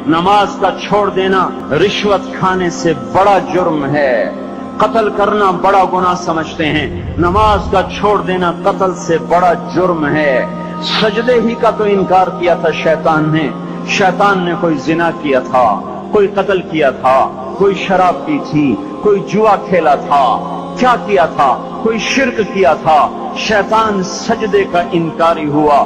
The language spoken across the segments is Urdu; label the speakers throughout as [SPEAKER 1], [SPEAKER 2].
[SPEAKER 1] نماز کا چھوڑ دینا رشوت کھانے سے بڑا جرم ہے، قتل کرنا بڑا گناہ سمجھتے ہیں، نماز کا چھوڑ دینا قتل سے بڑا جرم ہے۔ سجدے ہی کا تو انکار کیا تھا شیطان نے کوئی زنا کیا تھا، کوئی قتل کیا تھا، کوئی شراب پی تھی، کوئی جوا کھیلا تھا، کیا کیا تھا، کوئی شرک کیا تھا، شیطان سجدے کا انکاری ہوا۔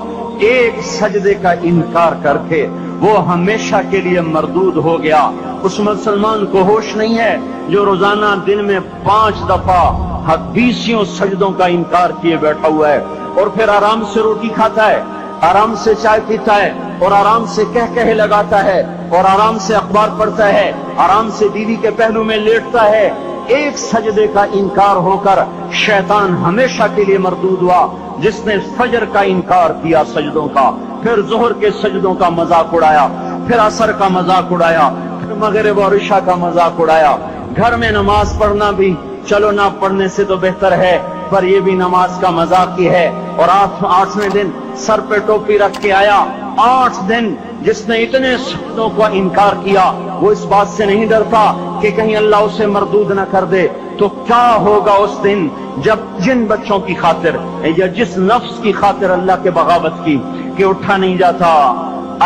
[SPEAKER 1] ایک سجدے کا انکار کر کے وہ ہمیشہ کے لیے مردود ہو گیا۔ اس مسلمان کو ہوش نہیں ہے جو روزانہ دن میں 5 دفعہ 20 سجدوں کا انکار کیے بیٹھا ہوا ہے، اور پھر آرام سے روٹی کھاتا ہے، آرام سے چائے پیتا ہے، اور آرام سے کہے لگاتا ہے، اور آرام سے اخبار پڑھتا ہے، آرام سے بیوی کے پہلو میں لیٹتا ہے۔ ایک سجدے کا انکار ہو کر شیطان ہمیشہ کے لیے مردود ہوا۔ جس نے فجر کا انکار کیا سجدوں کا، پھر ظہر کے سجدوں کا مذاق اڑایا، پھر عصر کا مذاق اڑایا، پھر مغرب اور عشاء کا مذاق اڑایا۔ گھر میں نماز پڑھنا بھی چلو نہ پڑھنے سے تو بہتر ہے، پر یہ بھی نماز کا مذاق ہی ہے۔ اور 8ویں دن سر پہ ٹوپی رکھ کے آیا۔ 8 دن جس نے اتنے سجدوں کا انکار کیا، وہ اس بات سے نہیں ڈرتا کہ کہیں اللہ اسے مردود نہ کر دے۔ تو کیا ہوگا اس دن جب جن بچوں کی خاطر یا جس نفس کی خاطر اللہ کے بغاوت کی کہ اٹھا نہیں جاتا،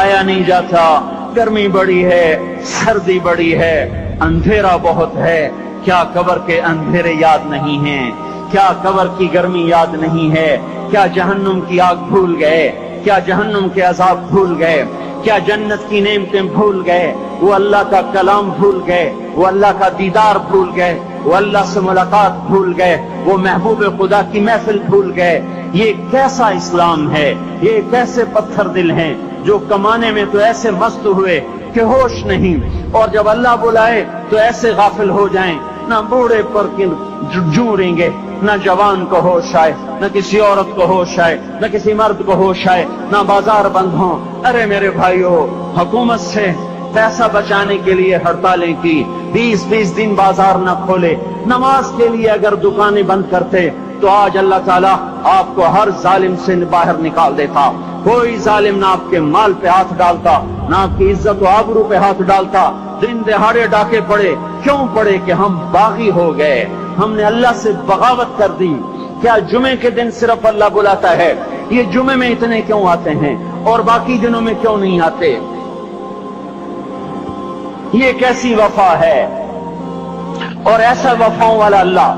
[SPEAKER 1] آیا نہیں جاتا، گرمی بڑی ہے، سردی بڑی ہے، اندھیرا بہت ہے، کیا قبر کے اندھیرے یاد نہیں ہیں، کیا قبر کی گرمی یاد نہیں ہے، کیا جہنم کی آگ بھول گئے، کیا جہنم کے عذاب بھول گئے، کیا جنت کی نعمتیں بھول گئے، وہ اللہ کا کلام بھول گئے، وہ اللہ کا دیدار بھول گئے، وہ اللہ سے ملاقات بھول گئے، وہ محبوب خدا کی محفل بھول گئے۔ یہ کیسا اسلام ہے؟ یہ کیسے پتھر دل ہیں جو کمانے میں تو ایسے مست ہوئے کہ ہوش نہیں، اور جب اللہ بلائے تو ایسے غافل ہو جائیں، نہ بوڑھے پر جوں رہیں، نہ جوان کو ہوش آئے، نہ کسی عورت کو ہوش آئے، نہ کسی مرد کو ہوش آئے، نہ بازار بند ہوں۔ ارے میرے بھائیو، حکومت سے پیسہ بچانے کے لیے ہڑتالیں کی، 20 دن بازار نہ کھولے، نماز کے لیے اگر دکانیں بند کرتے تو آج اللہ تعالیٰ آپ کو ہر ظالم سے باہر نکال دیتا۔ کوئی ظالم نہ آپ کے مال پہ ہاتھ ڈالتا، نہ آپ کی عزت و آبرو پہ ہاتھ ڈالتا۔ دن دہاڑے ڈاکے پڑے، کیوں پڑے؟ کہ ہم باغی ہو گئے، ہم نے اللہ سے بغاوت کر دی۔ کیا جمعے کے دن صرف اللہ بلاتا ہے؟ یہ جمعے میں اتنے کیوں آتے ہیں اور باقی دنوں میں کیوں نہیں آتے؟ یہ کیسی وفا ہے؟ اور ایسا وفاؤں والا اللہ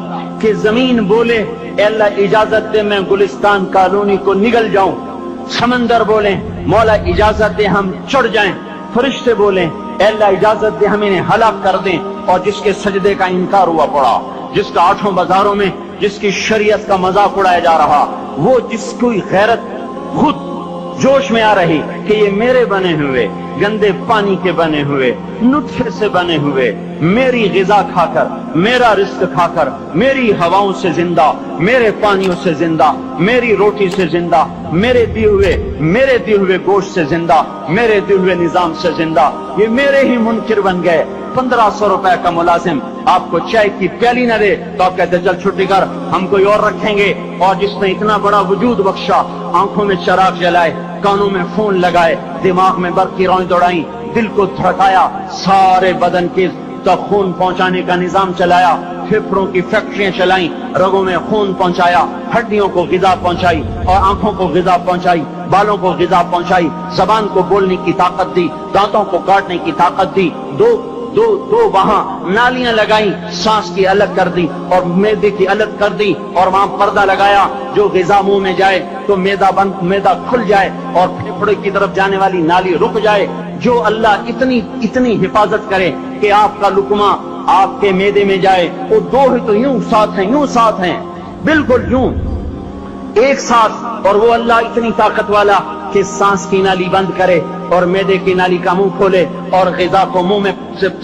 [SPEAKER 1] کہ زمین بولے اے اللہ اجازت دے میں گلستان کالونی کو نگل جاؤں، سمندر بولیں مولا اجازت دے ہم چڑھ جائیں، فرشتے بولیں اے اللہ اجازت دے ہم انہیں ہلاک کر دیں۔ اور جس کے سجدے کا انکار ہوا پڑا، جس کا 8 بازاروں میں جس کی شریعت کا مذاق اڑایا جا رہا، وہ جس کوئی غیرت خود جوش میں آ رہی کہ یہ میرے بنے ہوئے گندے پانی کے بنے ہوئے نطفے سے بنے ہوئے میری غذا کھا کر، میرا رزق کھا کر، میری ہواؤں سے زندہ، میرے پانیوں سے زندہ، میری روٹی سے زندہ، میرے دیے ہوئے گوشت سے زندہ، میرے دیے ہوئے نظام سے زندہ، یہ میرے ہی منکر بن گئے۔ 1500 روپے کا ملازم آپ کو چائے کی پیالی نہ دے تو آپ کہتے چل چھٹی کر، ہم کوئی اور رکھیں گے۔ اور جس نے اتنا بڑا وجود بخشا، آنکھوں میں چراغ جلائے، کانوں میں فون لگائے، دماغ میں برق کی روئیں دوڑائیں، دل کو دھڑکایا، سارے بدن کے تک خون پہنچانے کا نظام چلایا، پھیپھڑوں کی فیکٹریاں چلائیں، رگوں میں خون پہنچایا، ہڈیوں کو غذا پہنچائی اور آنکھوں کو غذا پہنچائی، بالوں کو غذا پہنچائی، زبان کو بولنے کی طاقت دی، دانتوں کو کاٹنے کی طاقت دی، دو وہاں نالیاں لگائیں، سانس کی الگ کر دی اور معدے کی الگ کر دی، اور وہاں پردہ لگایا، جو غذا منہ میں جائے تو معدہ کھل جائے اور پھیپھڑے کی طرف جانے والی نالی رک جائے۔ جو اللہ اتنی حفاظت کرے کہ آپ کا لقمہ آپ کے معدے میں جائے، وہ 2 ہی تو یوں ساتھ ہیں بالکل یوں ایک ساتھ، اور وہ اللہ اتنی طاقت والا کہ سانس کی نالی بند کرے اور معدے کی نالی کا منہ کھولے اور غذا کو منہ میں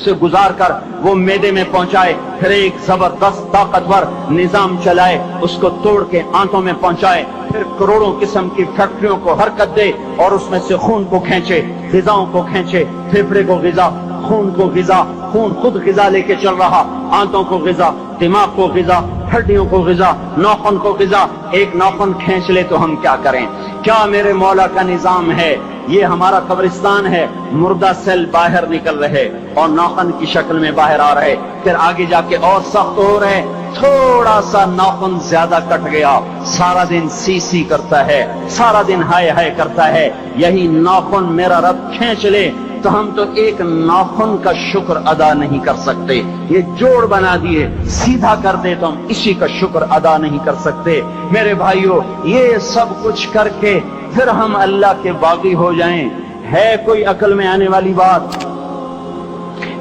[SPEAKER 1] سے گزار کر وہ معدے میں پہنچائے، پھر ایک زبردست طاقتور نظام چلائے، اس کو توڑ کے آنتوں میں پہنچائے، پھر کروڑوں قسم کی فیکٹریوں کو حرکت دے اور اس میں سے خون کو کھینچے، غذاؤں کو کھینچے، پھیپھڑے کو غذا، خون کو غذا، خون خود غذا لے کے چل رہا، آنتوں کو غذا، دماغ کو غذا، ہڈیوں کو غذا، ناخن کو غذا۔ ایک ناخن کھینچ لے تو ہم کیا کریں؟ کیا میرے مولا کا نظام ہے یہ ہمارا قبرستان ہے، مردہ سیل باہر نکل رہے اور ناخن کی شکل میں باہر آ رہے، پھر آگے جا کے اور سخت ہو رہے، تھوڑا سا ناخن زیادہ کٹ گیا، سارا دن سی سی کرتا ہے، سارا دن ہائے ہائے کرتا ہے، یہی ناخن میرا رب کھینچ لے تو ہم تو ایک ناخن کا شکر ادا نہیں کر سکتے، یہ جوڑ بنا دیے سیدھا کر دے تو ہم اسی کا شکر ادا نہیں کر سکتے۔ میرے بھائیو، یہ سب کچھ کر کے پھر ہم اللہ کے باغی ہو جائیں، ہے کوئی عقل میں آنے والی بات؟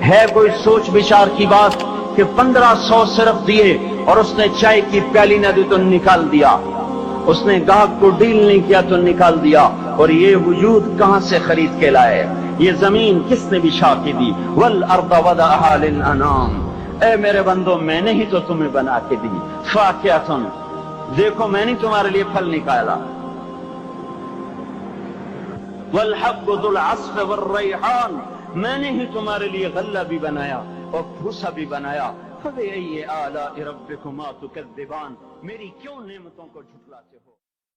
[SPEAKER 1] ہے کوئی سوچ بچار کی بات کہ 1500 صرف دیے اور اس نے چائے کی پیالی نہ دی تو نکال دیا، اس نے گاہک کو ڈیل نہیں کیا تو نکال دیا، اور یہ وجود کہاں سے خرید کے لائے؟ یہ زمین کس نے بچھا کے دی؟ وَالْأَرْضَ وَضَعَهَا لِلْأَنَامِ، اے میرے بندو میں نے ہی تو تمہیں بنا کے دی، فَاكِهَةٌ، دیکھو میں نے تمہارے لیے پھل نکالا، وَالْحَبُّ ذُو الْعَصْفِ وَالرَّيْحَانِ، میں نے ہی تمہارے لیے غلہ بھی بنایا اور بھوسا بھی بنایا، فَبِأَيِّ آلَاءِ رَبِّكُمَا تُكَذِّبَانِ، میری کیوں نعمتوں کو جھٹلاتے ہو؟